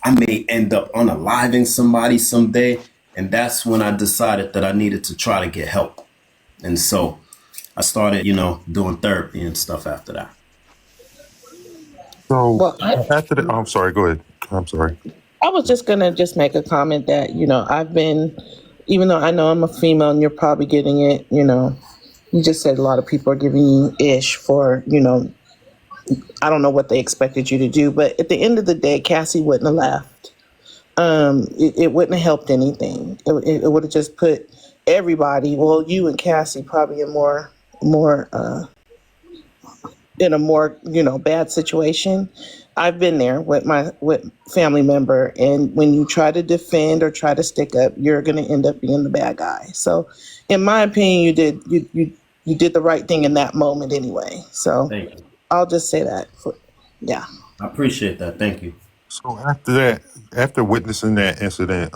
I may end up unaliving somebody someday. And that's when I decided that I needed to try to get help. And so I started, doing therapy and stuff after that. So Well, after the, I'm sorry. Go ahead. I'm sorry. I was just gonna just make a comment that I've been, even though I know I'm a female and you're probably getting it, you just said a lot of people are giving you ish for I don't know what they expected you to do, but at the end of the day, Cassie wouldn't have left. It wouldn't have helped anything. It would have just put everybody, well, you and Cassie, probably more in a more bad situation. I've been there with my with family member, and when you try to defend or try to stick up, you're going to end up being the bad guy. So, in my opinion, you did the right thing in that moment anyway. So Thank you. I'll just say that. Yeah. I appreciate that. Thank you. So after that, after witnessing that incident,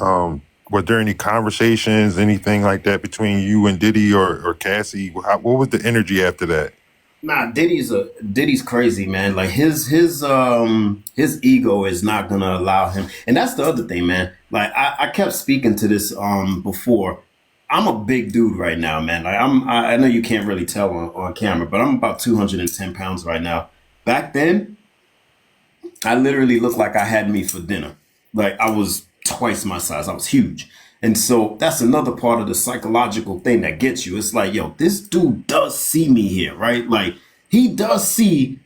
were there any conversations, anything like that between you and Diddy or Cassie? What was the energy after that? Nah, Diddy's crazy, man. Like his ego is not gonna allow him. And that's the other thing, man. Like I kept speaking to this before. I'm a big dude right now, man. Like I know you can't really tell on camera, but I'm about 210 pounds right now. Back then, I literally looked like I had me for dinner. Like I was twice my size. I was huge. And so that's another part of the psychological thing that gets you. It's like, yo, this dude does see me here, right? Like he does see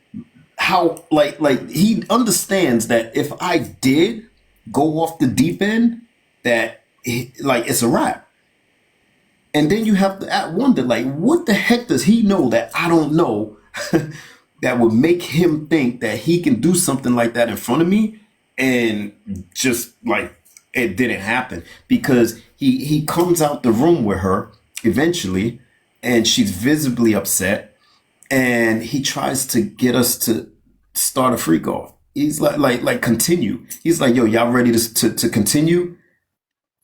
how like he understands that if I did go off the deep end, that like it's a wrap. And then you have to wonder, like, what the heck does he know that I don't know that would make him think that he can do something like that in front of me and just like it didn't happen because he comes out the room with her eventually and she's visibly upset and he tries to get us to start a freak off. He's like continue. He's like, yo, y'all ready to continue?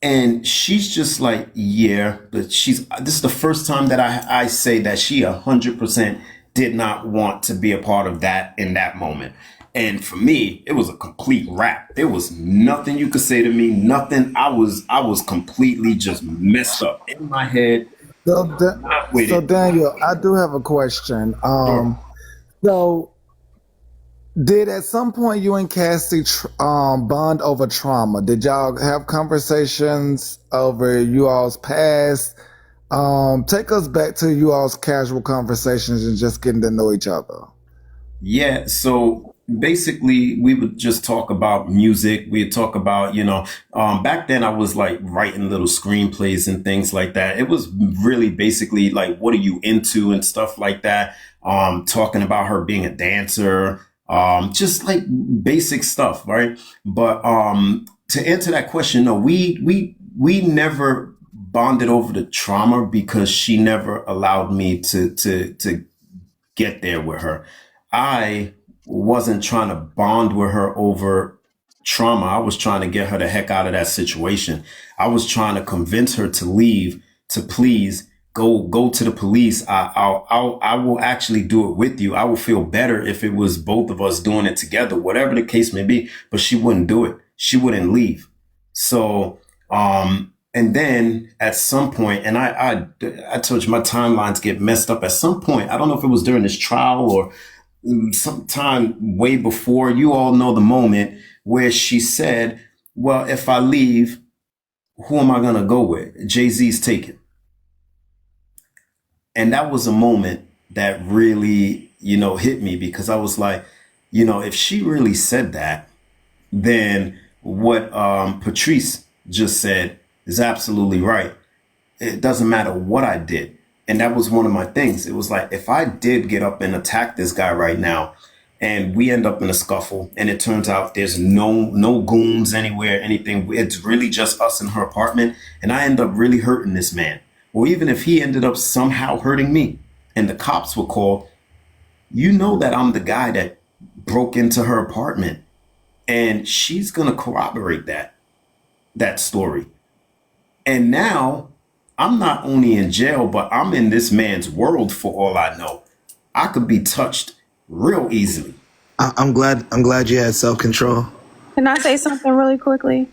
And she's just like, yeah, but this is the first time that I say that she 100% did not want to be a part of that in that moment. And for me, it was a complete wrap. There was nothing you could say to me, nothing. I was completely just messed up in my head, not with So it. Daniel, I do have a question. Sure. So did at some point you and Cassie bond over trauma? Did y'all have conversations over you all's past? Take us back to you all's casual conversations and just getting to know each other. Yeah, so basically we would just talk about music. We'd talk about, back then I was like writing little screenplays and things like that. It was really basically like, what are you into and stuff like that. Talking about her being a dancer, just like basic stuff, right? But to answer that question, no, we never bonded over the trauma because she never allowed me to get there with her. I wasn't trying to bond with her over trauma. I was trying to get her the heck out of that situation. I was trying to convince her to leave, to please go to the police. I will actually do it with you. I will feel better if it was both of us doing it together, whatever the case may be. But she wouldn't do it. She wouldn't leave. So, and then at some point, and I told you my timelines get messed up at some point. I don't know if it was during this trial or sometime way before. You all know the moment where she said, well, if I leave, who am I going to go with? Jay-Z's taken. And that was a moment that really, hit me because I was like, if she really said that, then what Patrice just said is absolutely right. It doesn't matter what I did. And that was one of my things. It was like, if I did get up and attack this guy right now and we end up in a scuffle and it turns out there's no goons anywhere, anything, it's really just us in her apartment and I end up really hurting this man. Or even if he ended up somehow hurting me and the cops were called, that I'm the guy that broke into her apartment and she's going to corroborate that story. And now I'm not only in jail, but I'm in this man's world for all I know. I could be touched real easily. I'm glad you had self control. Can I say something really quickly?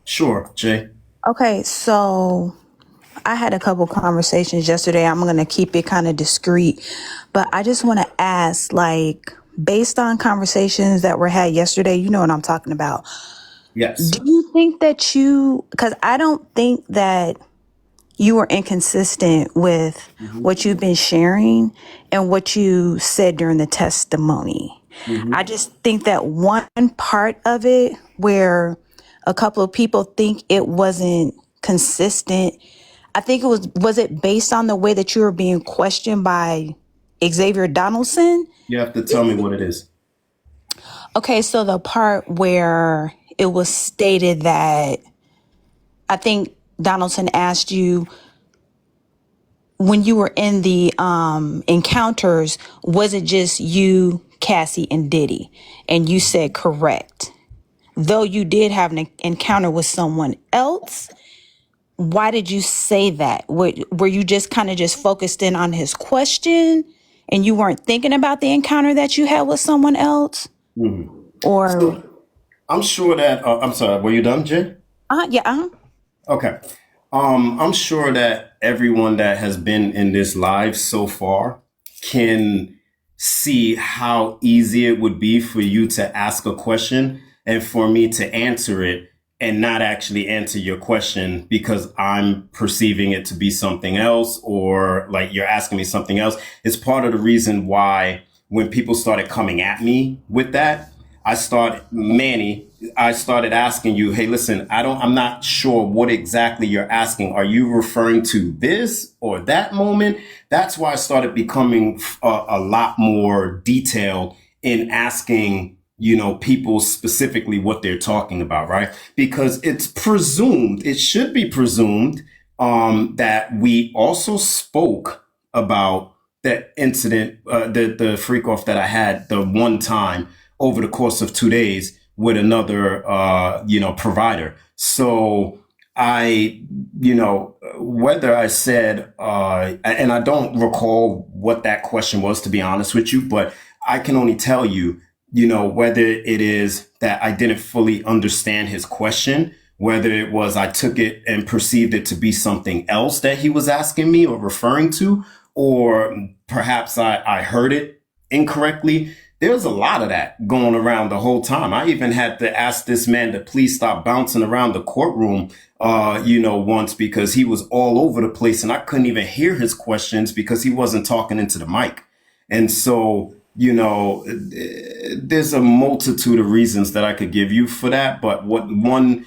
Sure, Jay. Okay, so I had a couple conversations yesterday. I'm going to keep it kind of discreet, but I just want to ask, like, based on conversations that were had yesterday, you know what I'm talking about. Yes. Do you think that because I don't think that you were inconsistent with Mm-hmm. what you've been sharing and what you said during the testimony. Mm-hmm. I just think that one part of it where a couple of people think it wasn't consistent. I think was it based on the way that you were being questioned by Xavier Donaldson? You have to tell me what it is. Okay, so the part where it was stated that I think Donaldson asked you when you were in the encounters, was it just you, Cassie, and Diddy? And you said correct. Though you did have an encounter with someone else, why did you say that? Were you just kind of just focused in on his question and you weren't thinking about the encounter that you had with someone else? Mm-hmm. Or, So I'm sure that I'm sorry. Were you done, Jay? yeah, Okay. I'm sure that everyone that has been in this live so far can see how easy it would be for you to ask a question and for me to answer it and not actually answer your question because I'm perceiving it to be something else or like you're asking me something else. It's part of the reason why when people started coming at me with that, I started asking you, hey, listen, I'm not sure what exactly you're asking. Are you referring to this or that moment? That's why I started becoming a lot more detailed in asking, people specifically what they're talking about, right? Because it should be presumed, that we also spoke about that incident, the freak off that I had the one time over the course of 2 days with another, provider. So I, whether I said, and I don't recall what that question was, to be honest with you, but I can only tell you, whether it is that I didn't fully understand his question, whether it was I took it and perceived it to be something else that he was asking me or referring to, or perhaps I heard it incorrectly. There's a lot of that going around the whole time. I even had to ask this man to please stop bouncing around the courtroom, once because he was all over the place and I couldn't even hear his questions because he wasn't talking into the mic. And so, there's a multitude of reasons that I could give you for that. But one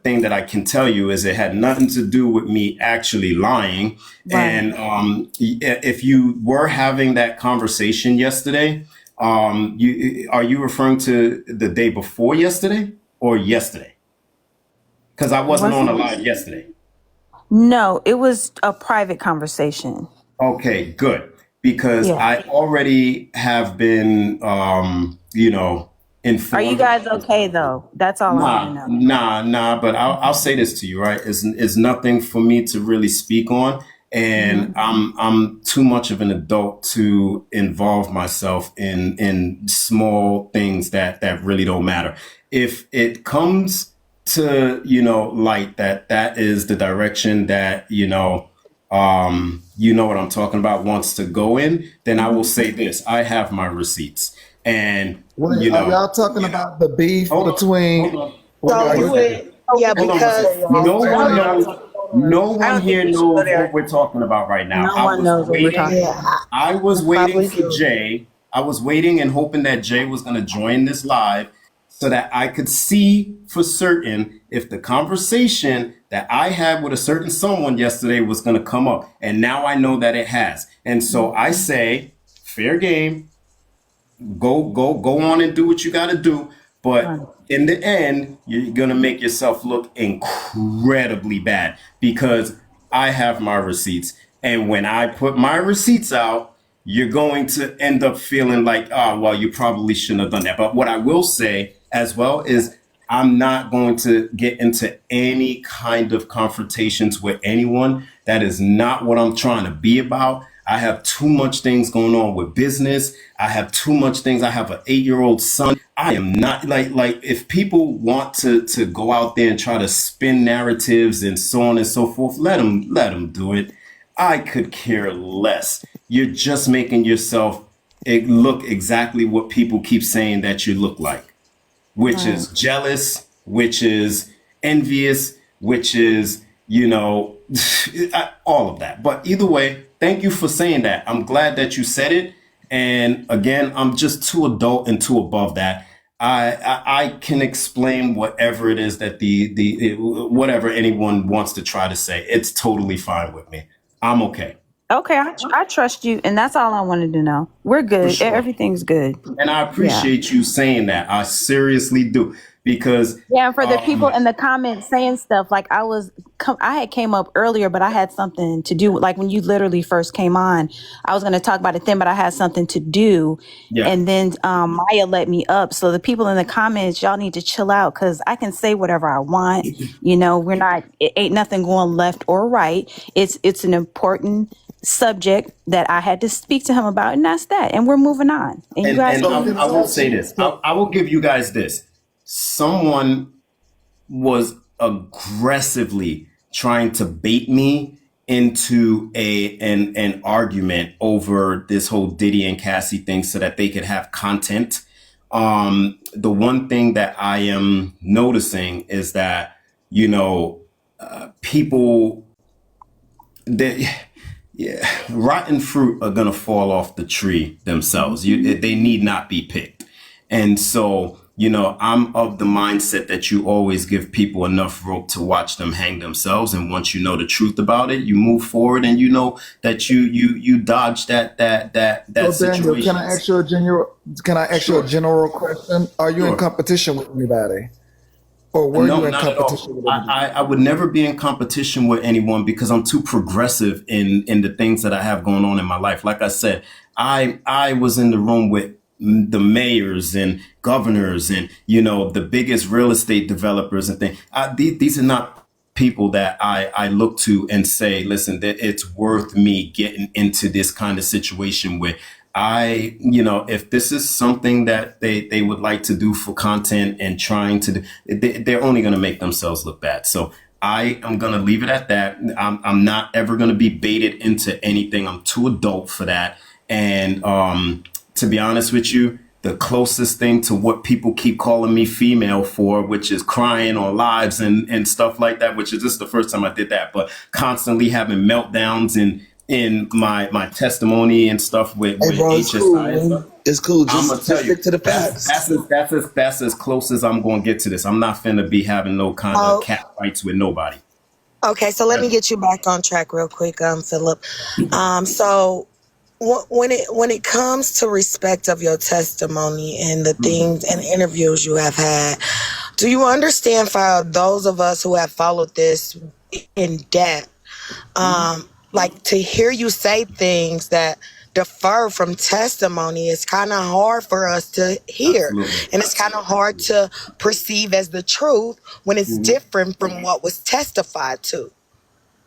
thing that I can tell you is it had nothing to do with me actually lying. right. And if you were having that conversation yesterday, are you referring to the day before yesterday or yesterday? Because I wasn't on the live yesterday. No, it was a private conversation. Okay, good. Because Yeah. I already have been, Are you informed. guys okay though? That's all I want to know. Nah. But I'll say this to you, right? It's nothing for me to really speak on, and I'm too much of an adult to involve myself in small things that really don't matter. If it comes to light that is the direction that you know what I'm talking about, wants to go in, then I will say this: I have my receipts, and Wait, are y'all talking about the beef hold on, between? hold on. Wait, So are you you? would, yeah, Hold on one because second. No one knows. No I one don't think here we should go knows what there. we're talking about right now. No one knows what we're talking yeah, about. I I was waiting probably for do. Jay. I was waiting and hoping that Jay was going to join this live so that I could see for certain if the conversation that I had with a certain someone yesterday was going to come up. And now I know that it has. And so I say, fair game, go on and do what you got to do. Right. But in the end, you're gonna make yourself look incredibly bad because I have my receipts, and when I put my receipts out, you're going to end up feeling like, oh, well, you probably shouldn't have done that. But what I will say as well is I'm not going to get into any kind of confrontations with anyone. That is not what I'm trying to be about. I have too much things going on with business. I have too much things. I have an 8-year-old son. I am not like if people want to go out there and try to spin narratives and so on and so forth, let them do it. I could care less. You're just making yourself look exactly what people keep saying that you look like, which Right. is jealous, which is envious, which is, all of that. But either way, thank you for saying that. I'm glad that you said it. And again, I'm just too adult and too above that. I can explain whatever it is that whatever anyone wants to try to say. It's totally fine with me. I'm okay. Okay, I trust you, and that's all I wanted to know. We're For good. sure. Everything's good. And I Yeah. appreciate you saying that. I seriously do. Because Yeah, and for the people in the comments saying stuff like I had came up earlier, but I had something to do. Like when you literally first came on, I was going to talk about it then, but I had something to do, yeah. and then Maya let me up. So the people in the comments, y'all need to chill out because I can say whatever I want. We're not. It ain't nothing going left or right. It's an important subject that I had to speak to him about, and that's that. And we're moving on. And you guys And So can can I I will ask say you? this. I will give you guys this. Someone was aggressively trying to bait me into an argument over this whole Diddy and Cassie thing so that they could have content. The one thing that I am noticing is that, people that yeah, rotten fruit are gonna fall off the tree themselves. They need not be picked. And so, I'm of the mindset that you always give people enough rope to watch them hang themselves. And once you know the truth about it, you move forward and you know that you dodge that So Daniel, can situation. I ask you a general? Can I ask you a Sure, general question? Are you in sure. competition with anybody, or were No, you in not at all. competition with anybody? I would never be in competition with anyone because I'm too progressive in the things that I have going on in my life. Like I said, I was in the room with the mayors and governors and the biggest real estate developers and things. These are not people that I look to and say, listen, that it's worth me getting into this kind of situation with. If this is something that they would like to do for content and trying to do, they're only going to make themselves look bad. So I am going to leave it at that. I'm not ever going to be baited into anything. I'm too adult for that. And to be honest with you, the closest thing to what people keep calling me female for, which is crying on lives and stuff like that, which is just the first time I did that, but constantly having meltdowns in my testimony and stuff with Hey, bro, it's cool, HSI and stuff. man. It's cool. I'm gonna Just tell you, stick to the that's facts. that's as close as I'm gonna get to this. I'm not finna be having no kind of Oh, cat fights with nobody. okay. So let me get you back on track real quick, Philip. So when it comes to respect of your testimony and the things and interviews you have had, do you understand for those of us who have followed this in depth, like to hear you say things that defer from testimony is kind of hard for us to hear, Absolutely. and it's kind of hard to perceive as the truth when it's different from what was testified to.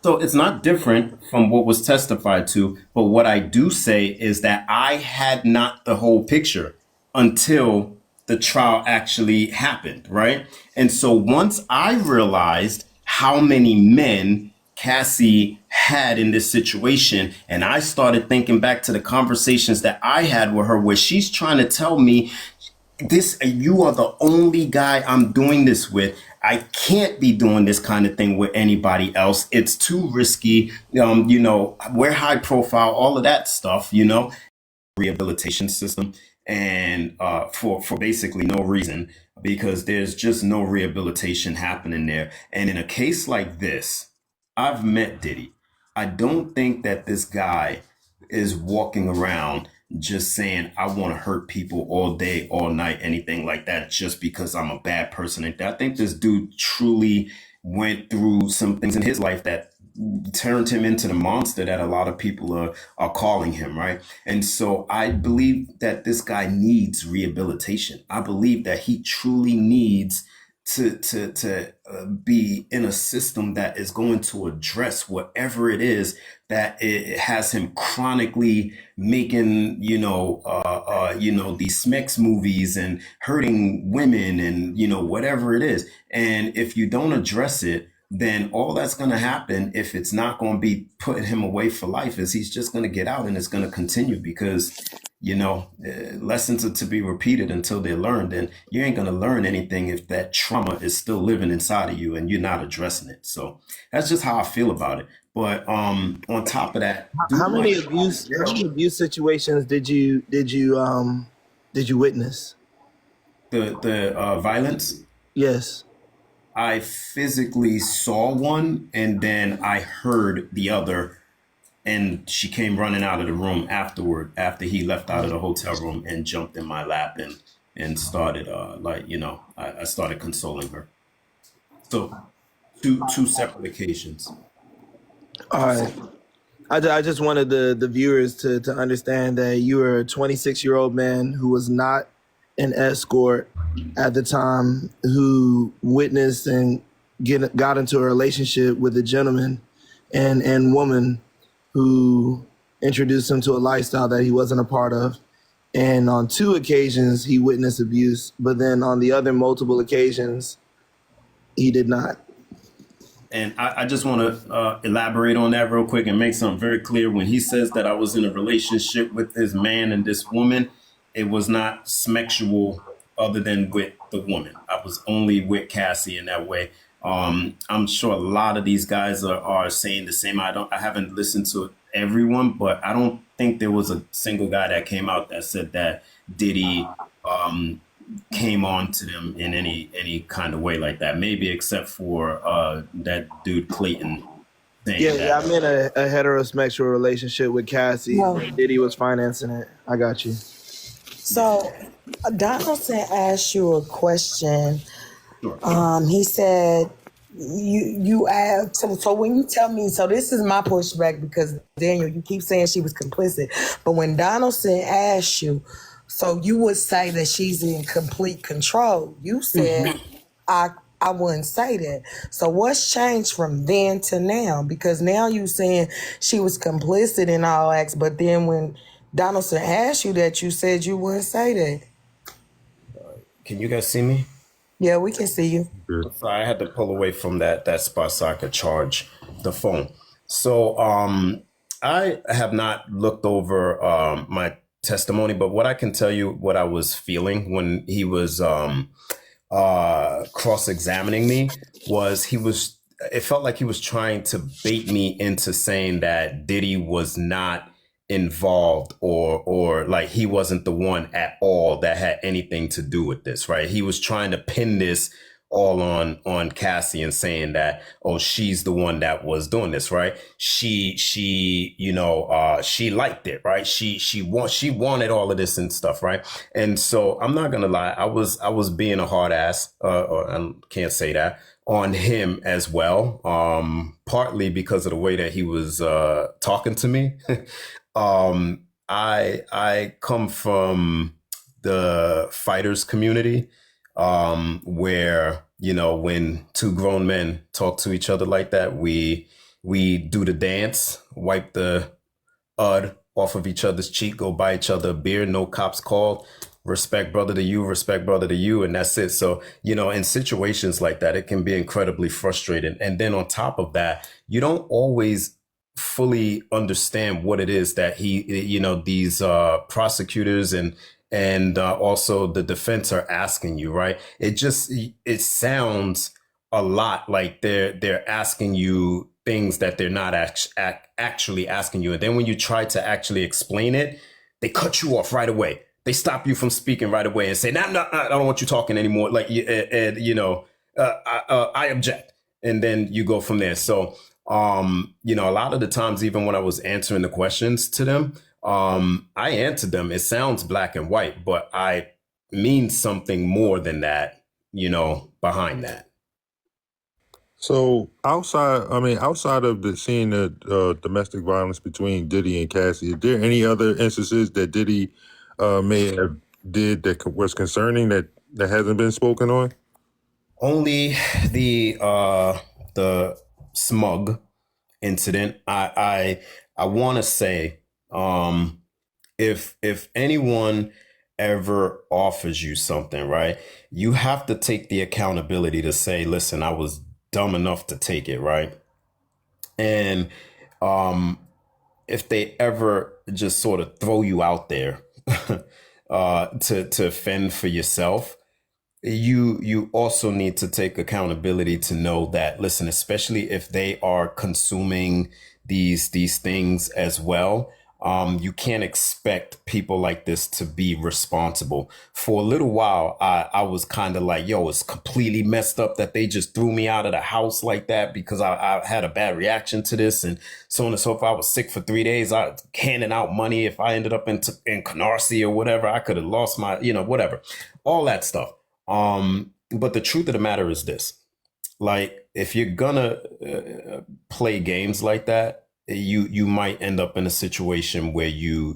So it's not different from what was testified to, but what I do say is that I had not the whole picture until the trial actually happened, right? And so once I realized how many men Cassie had in this situation, and I started thinking back to the conversations that I had with her, where she's trying to tell me you are the only guy I'm doing this with. I can't be doing this kind of thing with anybody else. It's too risky. We're high profile, all of that stuff, rehabilitation system. And for basically no reason, because there's just no rehabilitation happening there. And in a case like this, I've met Diddy. I don't think that this guy is walking around just saying, I want to hurt people all day, all night, anything like that, just because I'm a bad person. And I think this dude truly went through some things in his life that turned him into the monster that a lot of people are calling him, right? And so I believe that this guy needs rehabilitation. I believe that he truly needs to be in a system that is going to address whatever it is that it has him chronically making, these smex movies and hurting women and, whatever it is. And if you don't address it, then all that's going to happen, if it's not going to be putting him away for life, is he's just going to get out and it's going to continue because, lessons are to be repeated until they're learned. And you ain't going to learn anything if that trauma is still living inside of you and you're not addressing it. So that's just how I feel about it. But on top of that, How many abuse situations did you witness? the violence, Yes. I physically saw one and then I heard the other, and she came running out of the room after he left out of the hotel room and jumped in my lap and started I started consoling her. So two separate occasions. All right. I just wanted the viewers to understand that you were a 26-year-old man who was not an escort at the time, who witnessed and got into a relationship with a gentleman and woman who introduced him to a lifestyle that he wasn't a part of. And on 2 occasions, he witnessed abuse, but then on the other multiple occasions, he did not. And I just want to elaborate on that real quick and make something very clear. When he says that I was in a relationship with this man and this woman, it was not sexual other than with the woman. I was only with Cassie in that way. I'm sure a lot of these guys are saying the same. I haven't listened to everyone, but I don't think there was a single guy that came out that said that Diddy came on to them in any kind of way like that. Maybe except for that dude Clayton. Yeah, I'm in a heterosexual relationship with Cassie. No. Diddy was financing it. I got you. So Donaldson asked you a question. Sure. He said you asked, so when you tell me, so this is my pushback, because Daniel, you keep saying she was complicit, but when Donaldson asked you, so you would say that she's in complete control. You said I wouldn't say that. So what's changed from then to now? Because now you saying she was complicit in all acts, but then when Donaldson asked you that, you said you wouldn't say that. Can you guys see me? Yeah, we can see you. Sorry, I had to pull away from that spot so I could charge the phone. So I have not looked over my testimony, but what I can tell you, what I was feeling when he was cross-examining me, was it felt like he was trying to bait me into saying that Diddy was not involved or like he wasn't the one at all that had anything to do with this, right? He was trying to pin this all on Cassie and saying that, oh, she's the one that was doing this, right? She liked it, right? She wanted all of this and stuff, right? And so I'm not gonna lie, I was being a hard ass, or I can't say that, on him as well. Partly because of the way that he was talking to me. I come from the fighters community, where, when 2 grown men talk to each other like that, we do the dance, wipe the off of each other's cheek, go buy each other a beer, no cops called, respect brother to you, respect brother to you, and that's it. So, in situations like that, it can be incredibly frustrating. And then on top of that, you don't always fully understand what it is that these prosecutors and also the defense are asking you, right? It sounds a lot like they're asking you things that they're not actually asking you. And then when you try to actually explain it, they cut you off right away. They stop you from speaking right away and say, no, I don't want you talking anymore. Like, I object. And then you go from there. So, a lot of the times, even when I was answering the questions to them, I answered them. It sounds black and white, but I mean something more than that, behind that. So outside of the seeing the domestic violence between Diddy and Cassie, are there any other instances that Diddy may have did that was concerning that hasn't been spoken on? Only the smug incident. I want to say, if anyone ever offers you something, right, you have to take the accountability to say, listen, I was dumb enough to take it, right? And if they ever just sort of throw you out there to fend for yourself, you also need to take accountability to know that, listen, especially if they are consuming these things as well, you can't expect people like this to be responsible. For a little while, I was kind of like, yo, it's completely messed up that they just threw me out of the house like that because I had a bad reaction to this and so on and so forth. I was sick for 3 days. I was handing out money. If I ended up in Canarsie or whatever, I could have lost my, whatever, all that stuff. But the truth of the matter is this: like, if you're gonna play games like that, you might end up in a situation where you're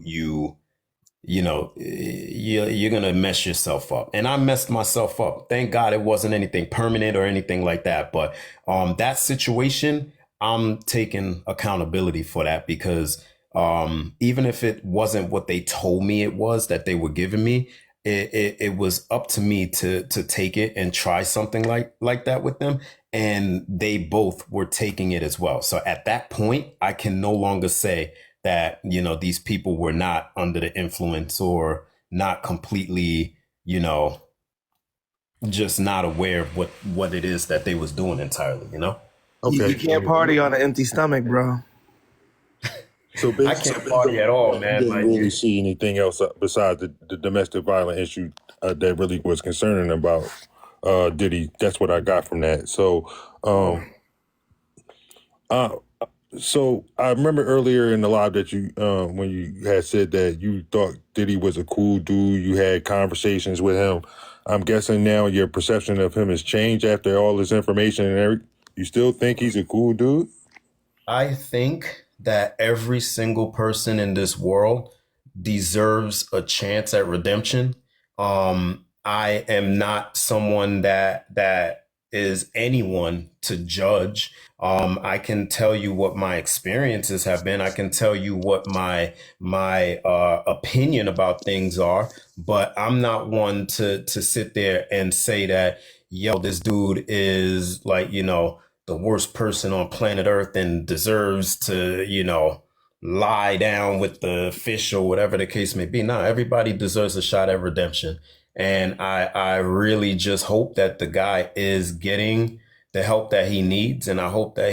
gonna mess yourself up. And I messed myself up. Thank God it wasn't anything permanent or anything like that. But that situation, I'm taking accountability for that because even if it wasn't what they told me it was that they were giving me, it was up to me to take it and try something like that with them, and they both were taking it as well. So at that point, I can no longer say that these people were not under the influence or not completely just not aware of what it is that they was doing entirely. Okay. You can't party on an empty stomach, bro. So I can't party at all, man. Didn't Like, really see anything else besides the domestic violence issue that really was concerning about Diddy. That's what I got from that. So I remember earlier in the live that you, when you had said that you thought Diddy was a cool dude, you had conversations with him. I'm guessing now your perception of him has changed after all this information and everything. You still think he's a cool dude? I think that every single person in this world deserves a chance at redemption. I am not someone that is anyone to judge. I can tell you what my experiences have been. I can tell you what my opinion about things are, but I'm not one to sit there and say that, yo, this dude is like, the worst person on planet Earth and deserves to, lie down with the fish or whatever the case may be. No, everybody deserves a shot at redemption. And I really just hope that the guy is getting the help that he needs. And I hope that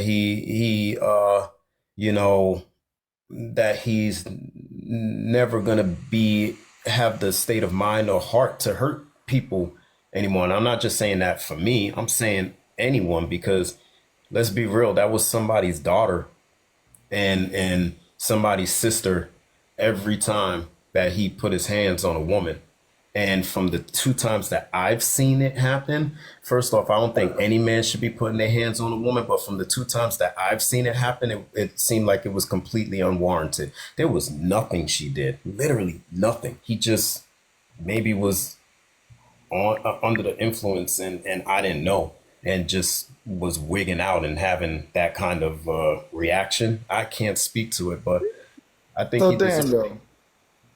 that he's never going to have the state of mind or heart to hurt people anymore. And I'm not just saying that for me. I'm saying anyone, because let's be real, that was somebody's daughter and somebody's sister every time that he put his hands on a woman. And from the 2 times that I've seen it happen, first off, I don't think any man should be putting their hands on a woman. But from the 2 times that I've seen it happen, it seemed like it was completely unwarranted. There was nothing she did, literally nothing. He just maybe was under the influence and I didn't know, and just was wigging out and having that kind of reaction. I can't speak to it, but I think So he deserves. Daniel,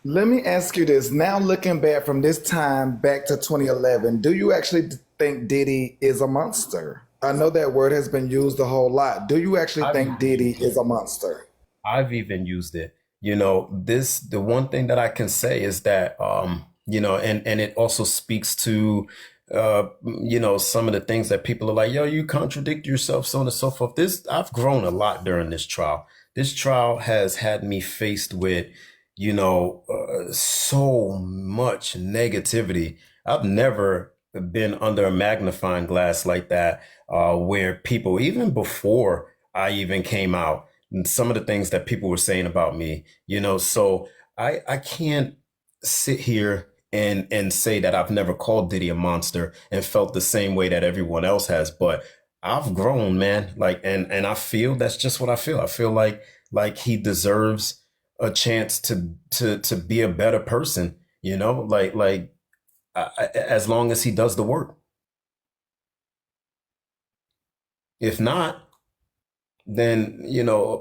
let me ask you this. Now looking back from this time back to 2011, do you actually think Diddy is a monster? I know that word has been used a whole lot. Do you actually think Diddy is a monster? I've even used it. The one thing that I can say is that, and it also speaks to, some of the things that people are like, yo, you contradict yourself, so on and so forth. I've grown a lot during this trial. This trial has had me faced with, so much negativity. I've never been under a magnifying glass like that, where people, even before I even came out, and some of the things that people were saying about me, so I can't sit here and say that I've never called Diddy a monster and felt the same way that everyone else has, but I've grown, man. Like, and I feel that's just what I feel. I feel like he deserves a chance to be a better person, as long as he does the work. If not, then,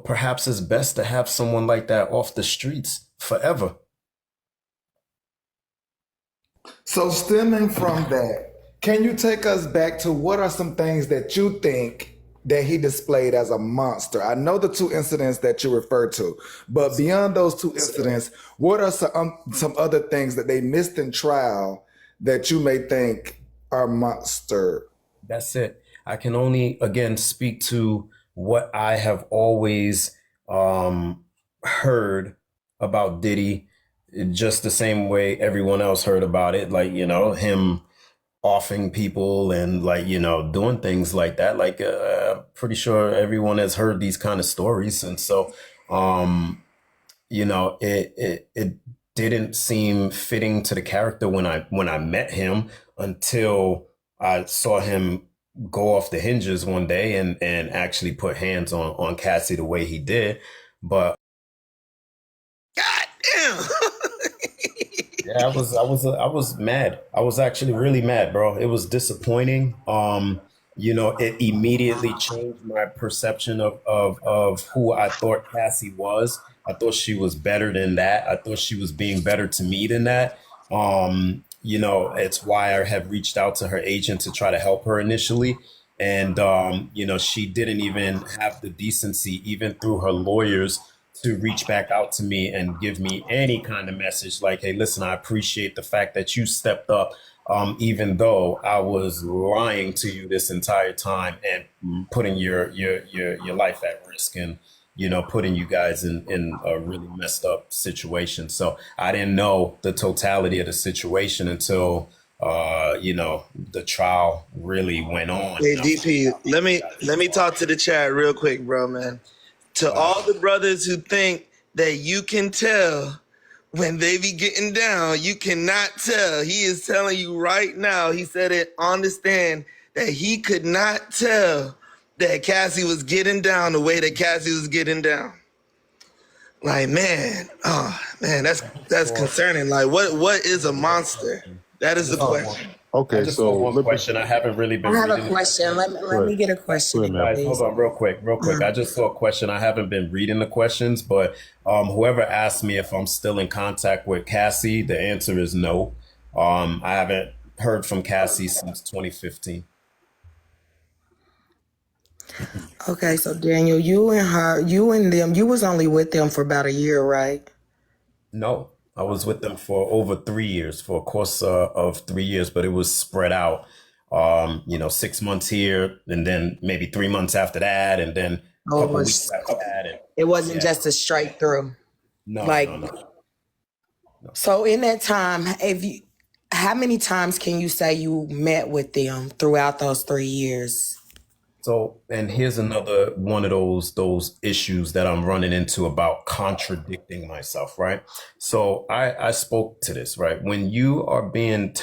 perhaps it's best to have someone like that off the streets forever. So stemming from that, can you take us back to what are some things that you think that he displayed as a monster? I know the two incidents that you referred to, but beyond those two incidents, what are some other things that they missed in trial that you may think are monster? That's it. I can only, again, speak to what I have always heard about Diddy, just the same way everyone else heard about it. Like, him offing people and, like, doing things like that. Like, pretty sure everyone has heard these kind of stories. And so, it didn't seem fitting to the character when I met him until I saw him go off the hinges one day and actually put hands on Cassie the way he did. But God damn. yeah, I was mad. I was actually really mad, bro. It was disappointing. It immediately changed my perception of who I thought Cassie was. I thought she was better than that. I thought she was being better to me than that. It's why I have reached out to her agent to try to help her initially. And, she didn't even have the decency, even through her lawyers, to reach back out to me and give me any kind of message like, hey, listen, I appreciate the fact that you stepped up, even though I was lying to you this entire time and putting your life at risk and, putting you guys in a really messed up situation. So I didn't know the totality of the situation until, the trial really went on. Hey, DP, let me talk to the chat real quick, bro, man. To all the brothers who think that you can tell when they be getting down, you cannot tell. He is telling you right now, he said it on the stand, that he could not tell that Cassie was getting down the way that Cassie was getting down. Like, man, that's concerning. Like, what is a monster? That is the question. Okay, I just so got one question. I haven't really been I have reading a the question. Let me get a question, Go ahead, guys. Hold please. on, real quick. I just saw a question. I haven't been reading the questions, but whoever asked me if I'm still in contact with Cassie, the answer is no. I haven't heard from Cassie since 2015. Okay, so Daniel, you and them, you was only with them for about a year, right? No, I was with them for over 3 years, for a course of 3 years, but it was spread out. 6 months here, and then maybe 3 months after that, and then a Oh, couple weeks after that. And it wasn't yeah, just a straight through. no, Like, no, no. so in that time, how many times can you say you met with them throughout those 3 years? So, and here's another one of those issues that I'm running into about contradicting myself, right? So I spoke to this, right? When you are being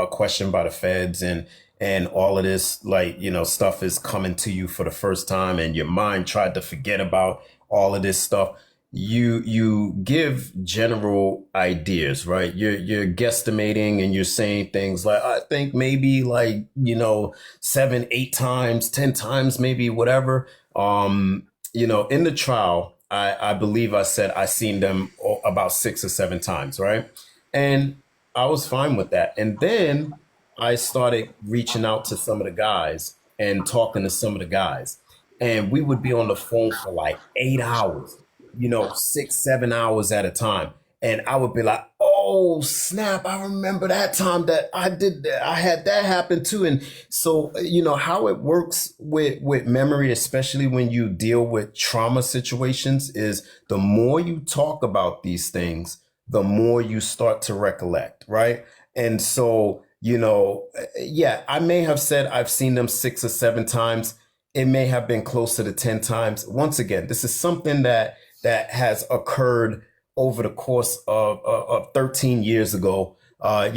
questioned by the feds and all of this, like, stuff is coming to you for the first time, and your mind tried to forget about all of this stuff. You give general ideas, right? You're guesstimating and you're saying things like, I think maybe, like, 7, 8 times, 10 times, maybe, whatever. In the trial, I believe I said I seen them about 6 or 7 times, right? And I was fine with that. And then I started reaching out to some of the guys and talking to some of the guys. And we would be on the phone for like 8 hours, 6, 7 hours at a time. And I would be like, oh, snap. I remember that time that I did that. I had that happen too. And so, how it works with memory, especially when you deal with trauma situations, is the more you talk about these things, the more you start to recollect, right? And so, yeah, I may have said I've seen them 6 or 7 times. It may have been closer to 10 times. Once again, this is something that has occurred over the course of 13 years ago, over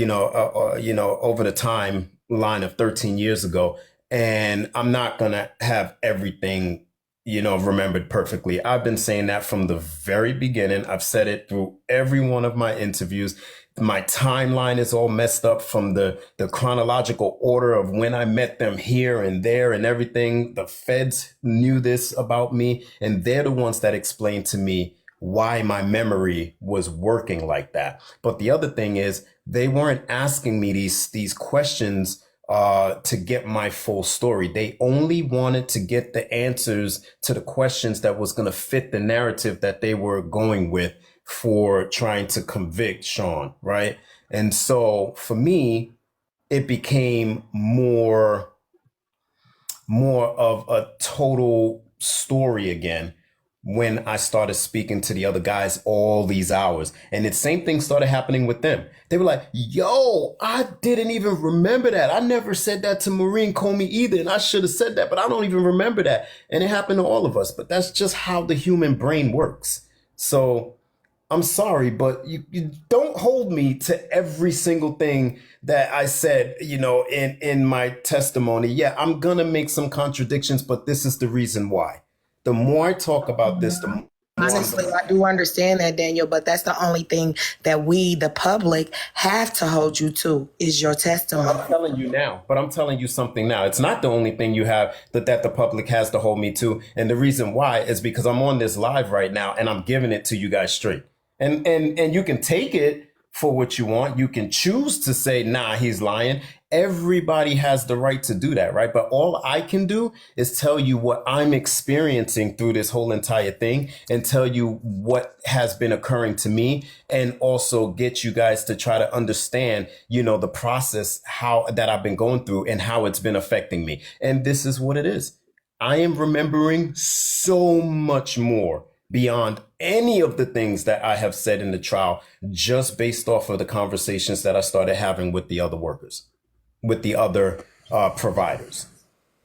the timeline of 13 years ago. And I'm not going to have everything remembered perfectly. I've been saying that from the very beginning. I've said it through every one of my interviews. My timeline is all messed up from the chronological order of when I met them here and there and everything. The feds knew this about me, and they're the ones that explained to me why my memory was working like that. But the other thing is they weren't asking me these questions to get my full story. They only wanted to get the answers to the questions that was going to fit the narrative that they were going with for trying to convict Sean, right? And so for me, it became more of a total story again when I started speaking to the other guys all these hours. And the same thing started happening with them. They were like, yo, I didn't even remember that. I never said that to Maureen Comey either. And I should have said that, but I don't even remember that. And it happened to all of us. But that's just how the human brain works. So I'm sorry, but you don't hold me to every single thing that I said, in my testimony. Yeah, I'm going to make some contradictions, but this is the reason why. The more I talk about this, the more Honestly, I do understand that, Daniel, but that's the only thing that we, the public, have to hold you to is your testimony. I'm telling you now, but I'm telling you something now. It's not the only thing you have that the public has to hold me to. And the reason why is because I'm on this live right now and I'm giving it to you guys straight. And you can take it for what you want. You can choose to say, nah, he's lying. Everybody has the right to do that, right? But all I can do is tell you what I'm experiencing through this whole entire thing and tell you what has been occurring to me and also get you guys to try to understand, the process, how that I've been going through and how it's been affecting me. And this is what it is. I am remembering so much more beyond any of the things that I have said in the trial, just based off of the conversations that I started having with the other workers, with the other providers.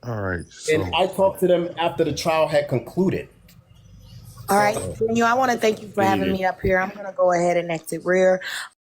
All right. So, And I talked to them after the trial had concluded. All right, Daniel, I want to thank you for having me up here. I'm going to go ahead and exit rear.